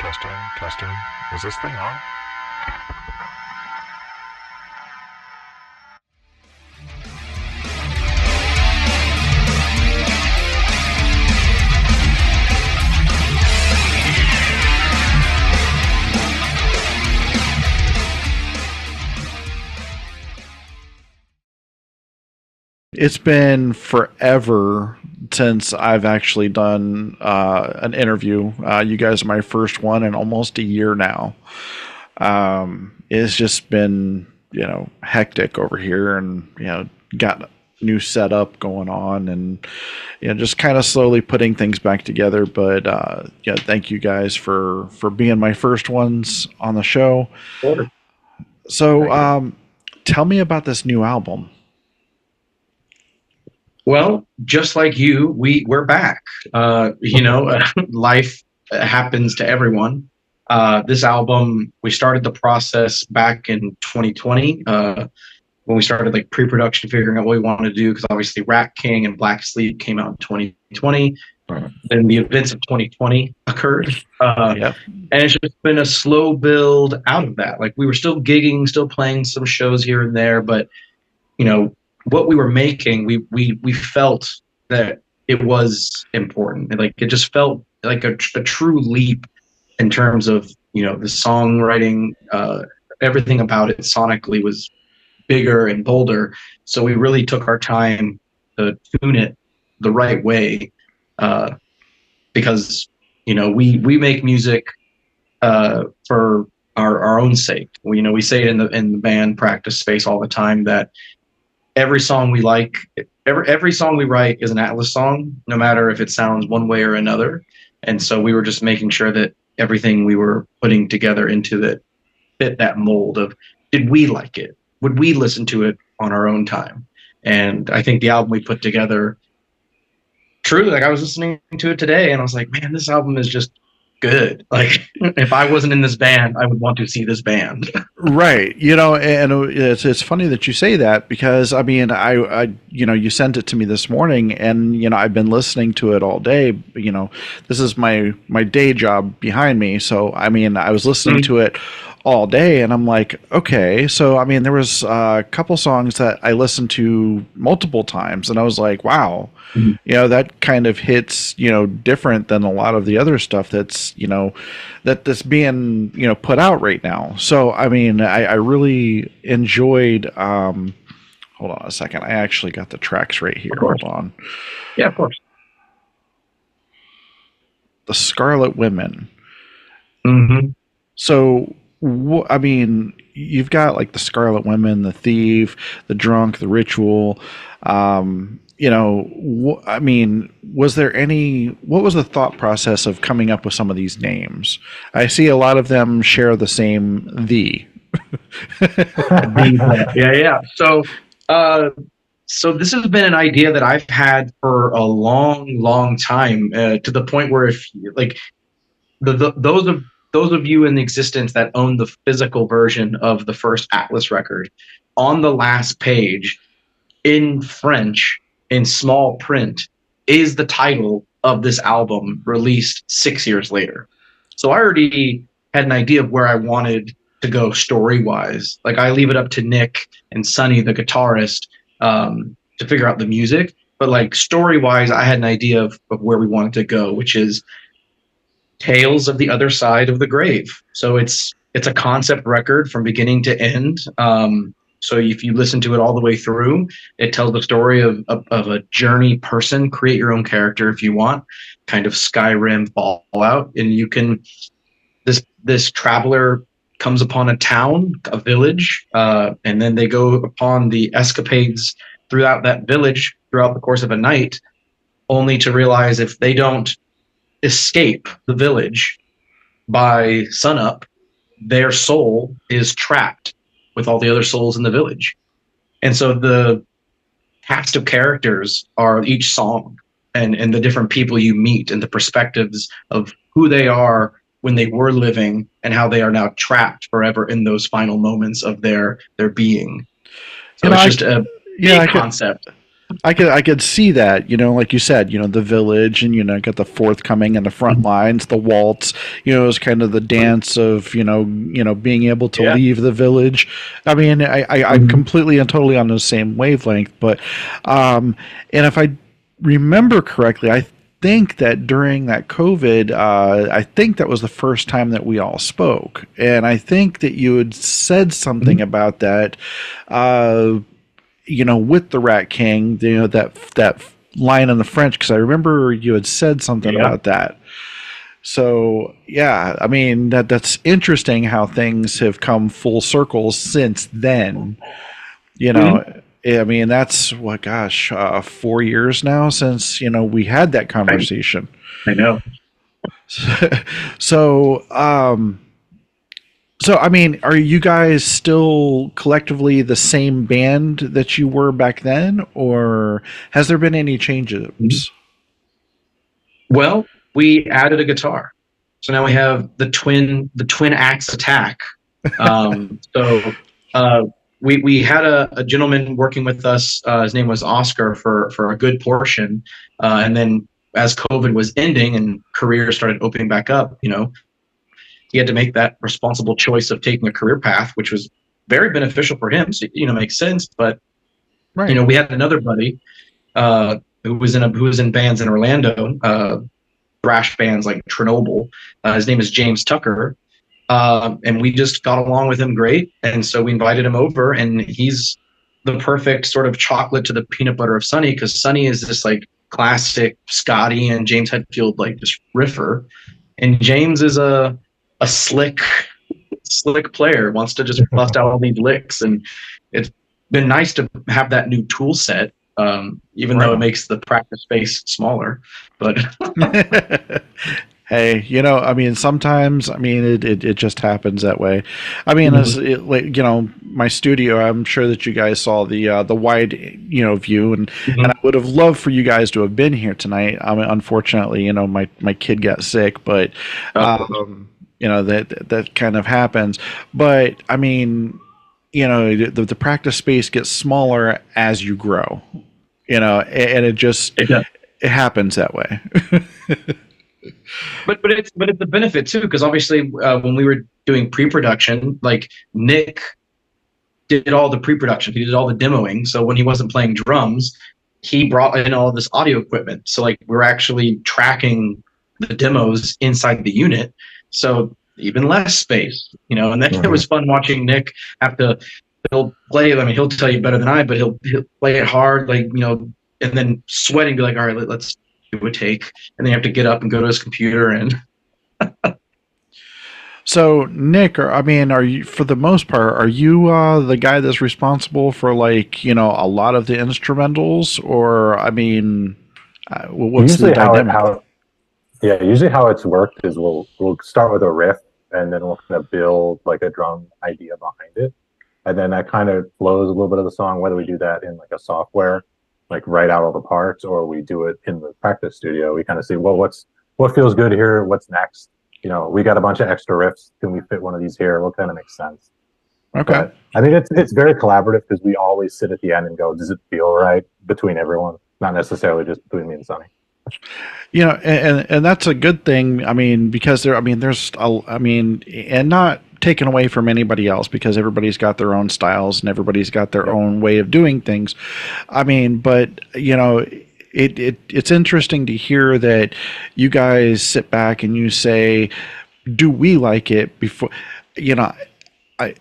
Testing, testing. Is this thing on? It's been forever since I've actually done an interview. You guys are my first one in almost a year now. It's just been, hectic over here, and got new setup going on, and just kind of slowly putting things back together. But yeah, thank you guys for being my first ones on the show. Sure. So, tell me about this new album. Well, just like you, we're back. Life happens to everyone. This album, we started the process back in 2020 when we started like pre-production, figuring out what we wanted to do. Because obviously, Rat King and Black Sleep came out in 2020. Then the events of 2020 occurred, Yeah. and it's just been a slow build out of that. Like we were still gigging, still playing some shows here and there, but you know what we were making, we felt that it was important. And, like it just felt like a true leap in terms of the songwriting. Everything about it sonically was bigger and bolder. So we really took our time to tune it the right way, uh, because we make music for our own sake. We say it in the band practice space all the time that every song we like, every song we write is an Atlas song, no matter if it sounds one way or another. And so we were just making sure that everything we were putting together into that fit that mold of, did we like it? Would we listen to it on our own time? And I think the album we put together, truly, like I was listening to it today and I was like, man, this album is just good. Like if I wasn't in this band, I would want to see this band. Right. And it's funny that you say that, because I mean, I you sent it to me this morning, and I've been listening to it all day. This is my day job behind me, so I mean, I was listening to it all day, and I'm like, okay. So I mean, there was a couple songs that I listened to multiple times, and I was like, wow. That kind of hits, different than a lot of the other stuff that's being, put out right now. So, I mean, I really enjoyed, hold on a second. I actually got the tracks right here. Hold on. Yeah, of course. The Scarlet Women. Mm-hmm. So, I mean, you've got like the Scarlet Women, the Thief, the Drunk, the Ritual. I mean, what was the thought process of coming up with some of these names? I see a lot of them share the same "the." Yeah. So this has been an idea that I've had for a long, long time, to the point where if like those of you in existence that own the physical version of the first Atlas record, on the last page in French, in small print, is the title of this album released 6 years later. So I already had an idea of where I wanted to go story wise. Like I leave it up to Nick and Sonny, the guitarist, to figure out the music. But like story wise, I had an idea of where we wanted to go, which is Tales of the Other Side of the Grave. So it's a concept record from beginning to end. So if you listen to it all the way through, it tells the story of a journey person. Create your own character if you want, kind of Skyrim, Fallout, and you can. This traveler comes upon a town, a village, and then they go upon the escapades throughout that village throughout the course of a night, only to realize if they don't escape the village by sunup, their soul is trapped with all the other souls in the village. And so the cast of characters are each song, and the different people you meet and the perspectives of who they are when they were living and how they are now trapped forever in those final moments of their being. So it's just a big concept. I could see that, like you said, the village, and got the forthcoming and the front lines, the waltz, is kind of the dance of being able to Yeah. leave the village. I mean, I'm Mhm. completely and totally on the same wavelength, but and if I remember correctly, I think that during that COVID, I think that was the first time that we all spoke, and I think that you had said something Mhm. about that. Uh, with the Rat King, that line in the French, because I remember you had said something Yeah. about that. So yeah, I mean that's interesting how things have come full circle since then. You Mhm. know, I mean that's what, gosh, 4 years now since we had that I, conversation. I know. So so, I mean, are you guys still collectively the same band that you were back then, or has there been any Mhm. changes? Well, we added a guitar, so now we have the twin axe attack. So uh, we had a gentleman working with us. His name was Oscar for a good portion, and then as COVID was ending and careers started opening back up, he had to make that responsible choice of taking a career path, which was very beneficial for him. So makes sense. But Right. we had another buddy who was in bands in Orlando, thrash bands like Chernobyl. His name is James Tucker, and we just got along with him great. And so we invited him over, and he's the perfect sort of chocolate to the peanut butter of Sonny, because Sonny is this like classic Scotty and James Hetfield like this riffer, and James is a slick player, wants to just bust out all these licks, and it's been nice to have that new tool set. Even Right though it on. makes the practice space smaller, but Hey, I mean, sometimes, I mean, it just happens that way. I mean, like, my studio, I'm sure that you guys saw the wide, view, and I would have loved for you guys to have been here tonight. I mean, unfortunately, my kid got sick, but, that kind of happens. But, I mean, the practice space gets smaller as you grow, and it just, it does. it happens that way. But it's a benefit too, because obviously when we were doing pre-production, like Nick did all the pre-production, he did all the demoing. So when he wasn't playing drums, he brought in all this audio equipment. So like we're actually tracking the demos inside the unit. So even less space, And then it Mhm. was fun watching Nick have to. He'll play. I mean, he'll tell you better than I, but he'll play it hard, like and then sweating, be like, all right, let's do a take, and then you have to get up and go to his computer and So, Nick, I mean, are you, for the most part, are you the guy that's responsible for, like, a lot of the instrumentals, or I mean, what's the Usually dynamic like? yeah, usually how it's worked is we'll start with a riff and then we'll kind of build like a drum idea behind it. And then that kind of flows a little bit of the song, whether we do that in like a software, like write out all the parts, or we do it in the practice studio. We kind of see, well, what feels good here? What's next? We got a bunch of extra riffs. Can we fit one of these here? What kind of makes sense? Okay. But I think it's very collaborative because we always sit at the end and go, does it feel right between everyone? Not necessarily just between me and Sonny. And that's a good thing. I mean, because I mean, I mean, and not taken away from anybody else, because everybody's got their own styles and everybody's got their Yep. own way of doing things. I mean, but it's interesting to hear that you guys sit back and you say, do we like it before, you know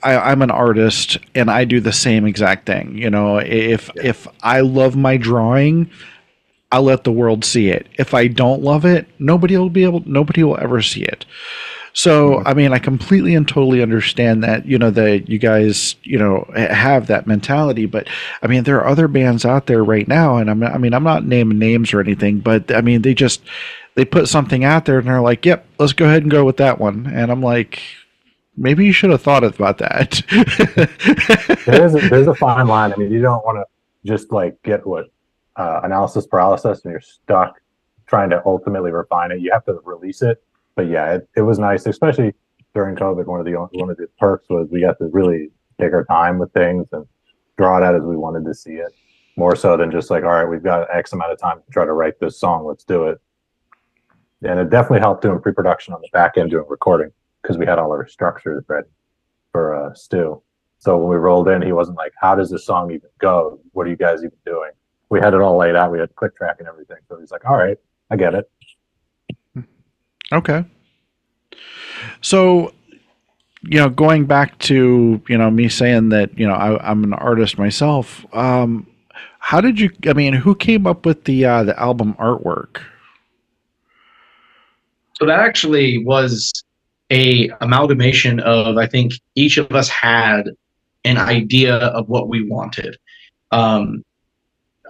I'm an artist and I do the same exact thing. Yeah. If I love my drawing, I'll let the world see it. If I don't love it, nobody will ever see it. So, Mhm. I mean, I completely and totally understand that, that you guys, have that mentality. But I mean, there are other bands out there right now, and I mean, I'm not naming names or anything, but I mean, they put something out there and they're like, yep, let's go ahead and go with that one. And I'm like, maybe you should have thought about that. There's a fine line. I mean, you don't want to just like get what analysis paralysis and you're stuck trying to ultimately refine it. You have to release it. But yeah, it was nice, especially during COVID. One of the perks was we got to really take our time with things and draw it out as we wanted to see it. more so than just like, all right, we've got X amount of time to try to write this song, let's do it. And it definitely helped doing pre-production on the back end, doing recording, because we had all our structures ready for Stu. So when we rolled in, he wasn't like, how does this song even go? What are you guys even doing? We had it all laid out. We had click track and everything. So he's like, all right, I get it. Okay. So, going back to, me saying that, I'm an artist myself. How did you, who came up with the album artwork? So that actually was a amalgamation of, I think each of us had an idea of what we wanted.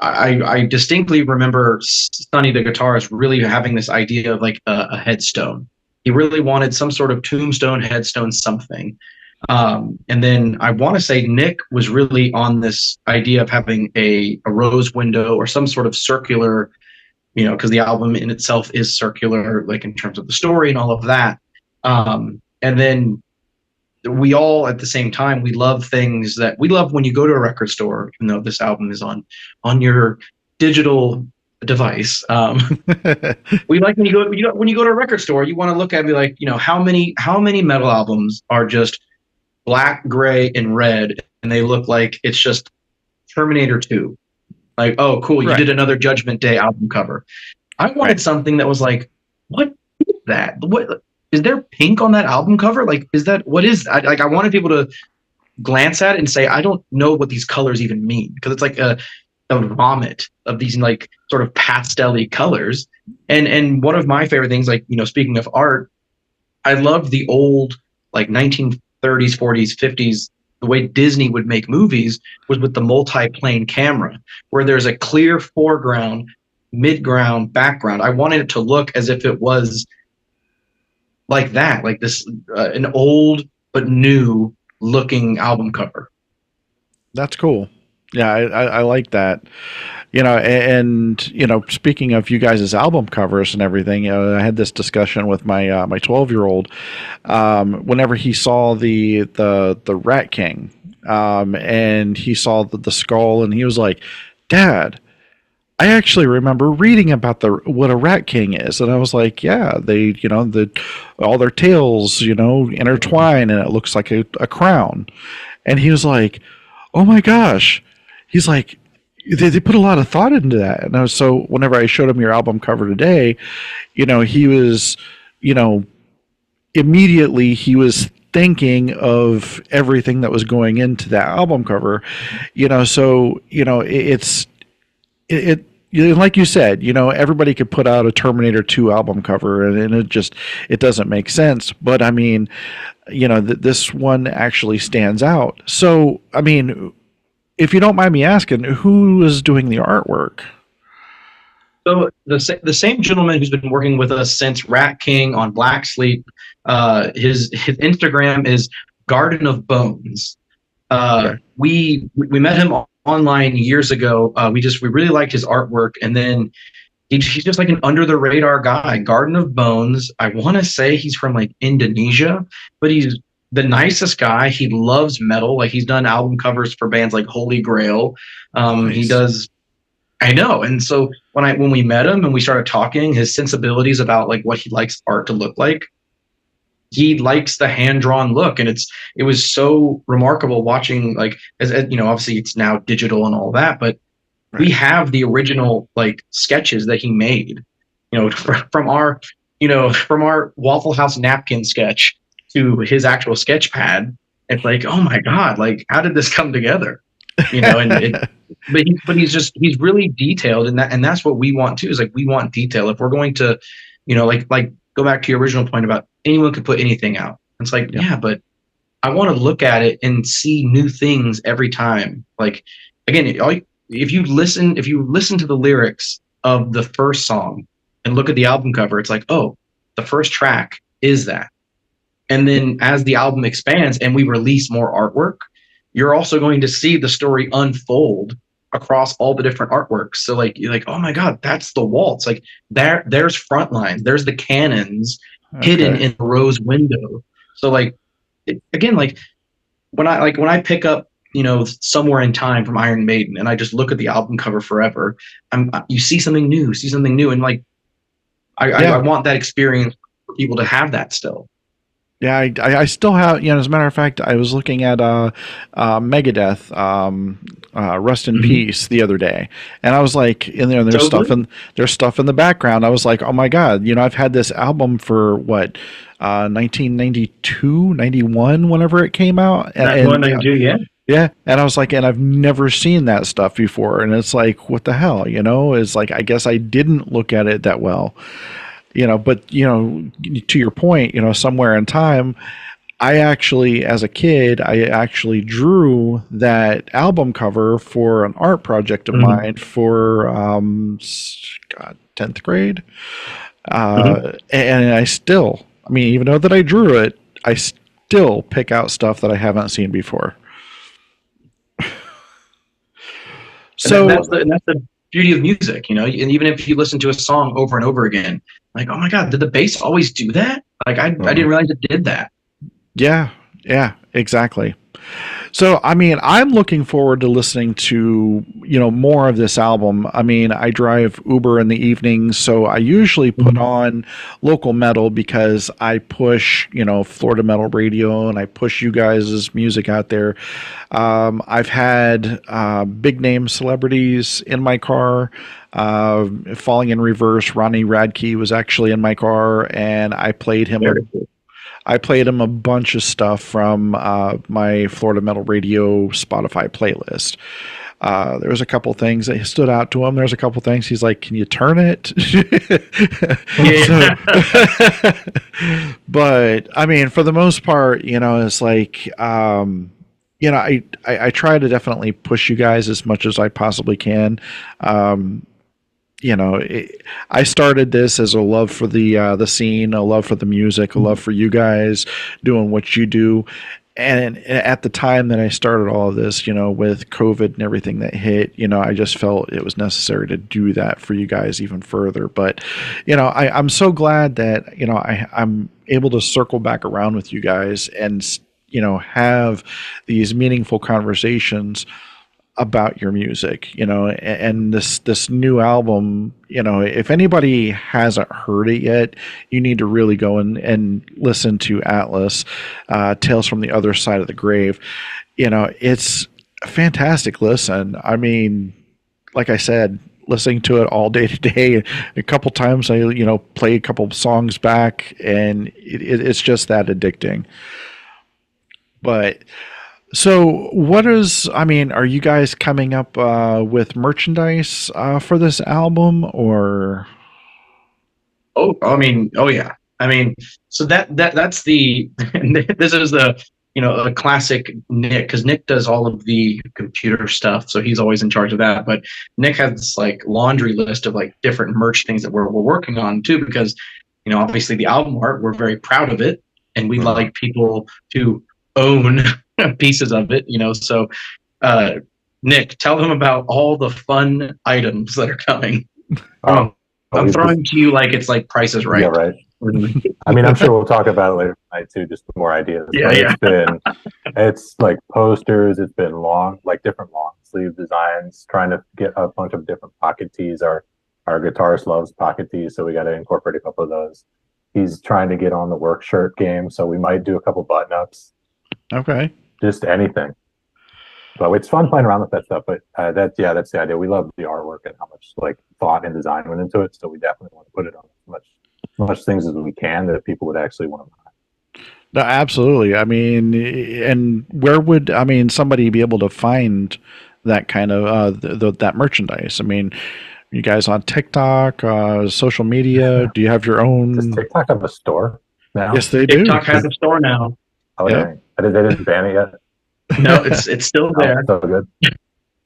I distinctly remember Sonny the guitarist really having this idea of like a headstone. He really wanted some sort of tombstone, headstone, something. And then I want to say Nick was really on this idea of having a rose window or some sort of circular, because the album in itself is circular, like in terms of the story and all of that. And then we all at the same time, we love things that we love when you go to a record store, even though this album is on your digital device. We like when you go to a record store, you want to look at, be like, how many metal albums are just black, gray, and red, and they look like it's just Terminator 2. Like, oh, cool, you did another Judgment Day album cover. I wanted something that was like, what is that? What is there pink on that album cover? Like, is that, what is that? Like, I wanted people to glance at it and say, I don't know what these colors even mean, because it's like a vomit of these like sort of pastel-y colors. And one of my favorite things, like, speaking of art, I loved the old like 1930s, 40s, 50s. The way Disney would make movies was with the multi-plane camera, where there's a clear foreground, midground, background. I wanted it to look as if it was like that, like this, an old but new looking album cover. That's cool. Yeah, I like that. And speaking of you guys' album covers and everything, I had this discussion with my my 12-year-old. Whenever he saw the Rat King, and he saw the skull, and he was like, "Dad, I actually remember reading about what a Rat King is." And I was like, "Yeah, they all their tails intertwine, and it looks like a crown." And he was like, "Oh my gosh." He's like, they put a lot of thought into that. And so whenever I showed him your album cover today, he was, immediately he was thinking of everything that was going into that album cover, so, it like you said, everybody could put out a Terminator 2 album cover, and it doesn't make sense. But this one actually stands out. So, if you don't mind me asking, who is doing the artwork? So the same gentleman who's been working with us since Rat King on Black Sleep, his Instagram is Garden of Bones. Okay. We met him online years ago. We really liked his artwork, and then he's just like an under the radar guy. Garden of Bones. I want to say he's from like Indonesia, but he's the nicest guy. He loves metal. Like, he's done album covers for bands like Holy Grail. Nice. He does. I know. And so when we met him and we started talking, his sensibilities about like what he likes art to look like, he likes the hand-drawn look. And it was so remarkable watching, like, as obviously it's now digital and all that, but we have the original like sketches that he made, from our Waffle House napkin sketch to his actual sketch pad. It's like, oh my God, like, how did this come together? But he's really detailed, and that's what we want too, is like, we want detail. If we're going to, like go back to your original point about anyone could put anything out. It's like, yeah, but I want to look at it and see new things every time. Like, again, if you listen to the lyrics of the first song and look at the album cover, it's like, oh, the first track is that. And then as the album expands and we release more artwork, you're also going to see the story unfold across all the different artworks. So like, you're like, oh my God, that's the waltz. Like, there's Frontlines, there's the cannons hidden in the rose window. So like, again, like when I pick up Somewhere in Time from Iron Maiden, and I just look at the album cover forever, you see something new, and like I want that experience for people to have that still. Yeah, I still have, as a matter of fact, I was looking at Megadeth, Rust in Peace the other day, and I was like, there's stuff in the background. I was like, oh my God, I've had this album for what, 1992, 91, whenever it came out. And 92, yeah. Yeah, and I was like, and I've never seen that stuff before, and it's like, what the hell, It's like, I guess I didn't look at it that well. But to your point, somewhere in time, I actually, as a kid, I actually drew that album cover for an art project of mine for 10th grade. And I still, even though that I drew it, I still pick out stuff that I haven't seen before. So that's the beauty of music, and even if you listen to a song over and over again, like, oh my God, did the bass always do that? Like, I didn't realize it did that. Yeah, exactly. So, I'm looking forward to listening to, more of this album. I drive Uber in the evenings, so I usually put on local metal because I push, Florida Metal Radio, and I push you guys' music out there. I've had big name celebrities in my car. Falling in Reverse, Ronnie Radke was actually in my car, and I played him. I played him a bunch of stuff from my Florida Metal Radio Spotify playlist. There was a couple things that stood out to him. There's a couple things he's like, "Can you turn it?" But for the most part, it's like, I try to definitely push you guys as much as I possibly can. I started this as a love for the scene, a love for the music, a love for you guys doing what you do. And at the time that I started all of this, with COVID and everything that hit, I just felt it was necessary to do that for you guys even further. But, I'm so glad that, I'm able to circle back around with you guys and, have these meaningful conversations about your music, and this new album, if anybody hasn't heard it yet, you need to really go and listen to Atlas, Tales from the Other Side of the Grave. It's a fantastic listen. Like I said, listening to it all day to day, a couple times I, play a couple songs back, and it's just that addicting. But so are you guys coming up with merchandise for this album, or? Oh yeah. So that's the, this is the, a classic Nick, because Nick does all of the computer stuff, so he's always in charge of that. But Nick has this like laundry list of like different merch things that we're working on too, because, obviously the album art, we're very proud of it, and we'd like people to own pieces of it, so Nick, tell them about all the fun items that are coming. I'm throwing to you like it's like Price is Right. Yeah, right. I'm sure we'll talk about it later tonight too, just more ideas. Yeah. It's like posters, it's been different long sleeve designs, trying to get a bunch of different pocket tees. Our guitarist loves pocket tees, so we got to incorporate a couple of those. He's trying to get on the work shirt game, so we might do a couple button ups. Okay. Just anything. So it's fun playing around with that stuff, but that's the idea. We love the artwork and how much like thought and design went into it, so we definitely want to put it on as much things as we can that people would actually want to buy. No, absolutely. And where would somebody be able to find that kind of that merchandise? You guys on TikTok, social media? Do you have your own? Does TikTok have a store now? Yes, they do. TikTok has a store now. Oh, yeah. They didn't ban it yet. No, it's still there. So good.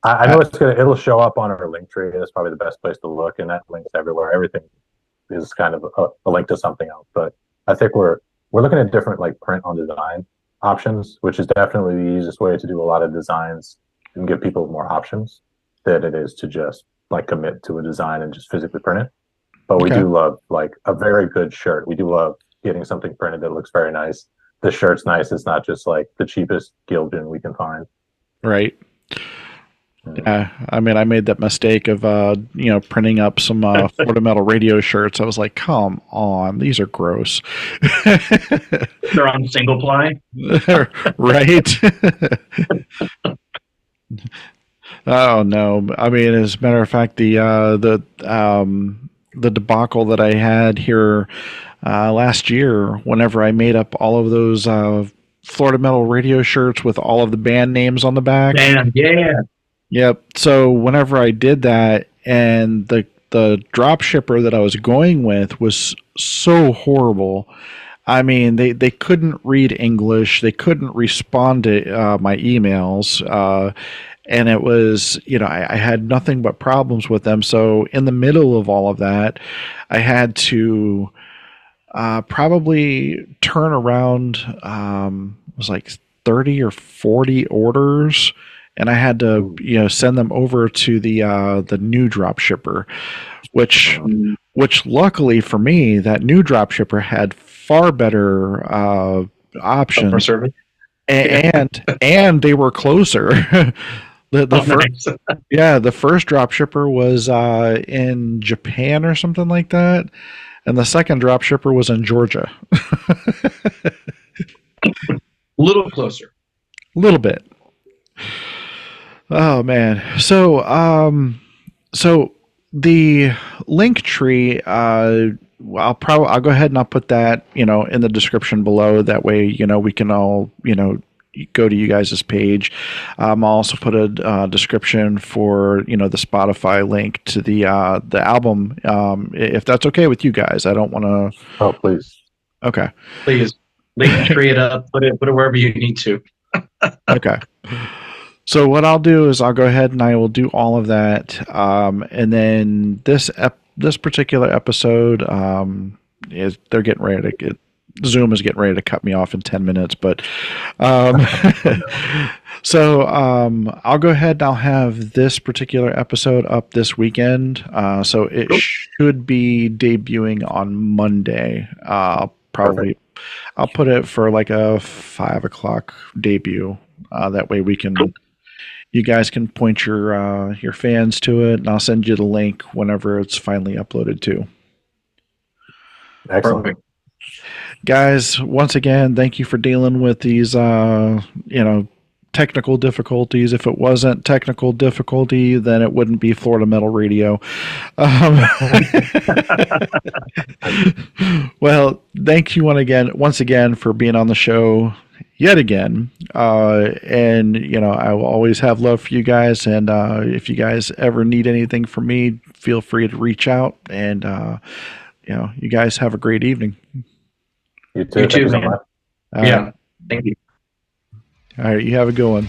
I know it'll show up on our link tree. That's probably the best place to look, and that link's everywhere. Everything is kind of a link to something else. But I think we're looking at different like print on design options, which is definitely the easiest way to do a lot of designs and give people more options than it is to just like commit to a design and just physically print it. But we do love like a very good shirt. We do love getting something printed that looks very nice. The shirt's nice. It's not just like the cheapest Gildan we can find. Right. Yeah, I mean, I made that mistake of printing up some Florida Metal Radio shirts. I was like, come on, these are gross. They're on single ply. Right. Oh no! I mean, as a matter of fact, the debacle that I had here last year, whenever I made up all of those Florida Metal Radio shirts with all of the band names on the back. Damn, yeah. Yep. So whenever I did that, and the drop shipper that I was going with was so horrible. I mean, they couldn't read English. They couldn't respond to my emails. And it was, I had nothing but problems with them. So in the middle of all of that, I had to probably turn around, it was like 30 or 40 orders. And I had to, send them over to the new drop shipper, which luckily for me, that new drop shipper had far better options, service. and they were closer. Nice. The first drop shipper was in Japan or something like that, and the second drop shipper was in Georgia. Little closer. A little bit. Oh man. So the link tree, I'll go ahead and I'll put that, in the description below. That way, we can all, go to you guys' page. I'll also put a description for, the Spotify link to the album, if that's okay with you guys. I don't want to. Oh, please. Okay. Please. Link tree it up. Put it wherever you need to. Okay. So what I'll do is I'll go ahead and I will do all of that, and then this particular episode they're getting ready to get. Zoom is getting ready to cut me off in 10 minutes, but so I'll go ahead and I'll have this particular episode up this weekend. So it should be debuting on Monday. Probably I'll put it for like a 5:00 debut. That way you guys can point your fans to it, and I'll send you the link whenever it's finally uploaded too. Excellent. Perfect. Guys, once again, thank you for dealing with these, technical difficulties. If it wasn't technical difficulty, then it wouldn't be Florida Metal Radio. Well, thank you once again for being on the show yet again. And, I will always have love for you guys. And if you guys ever need anything from me, feel free to reach out. And, you guys have a great evening. You too. You too, Thank you so man. much. Yeah. Thank you. All right. You have a good one.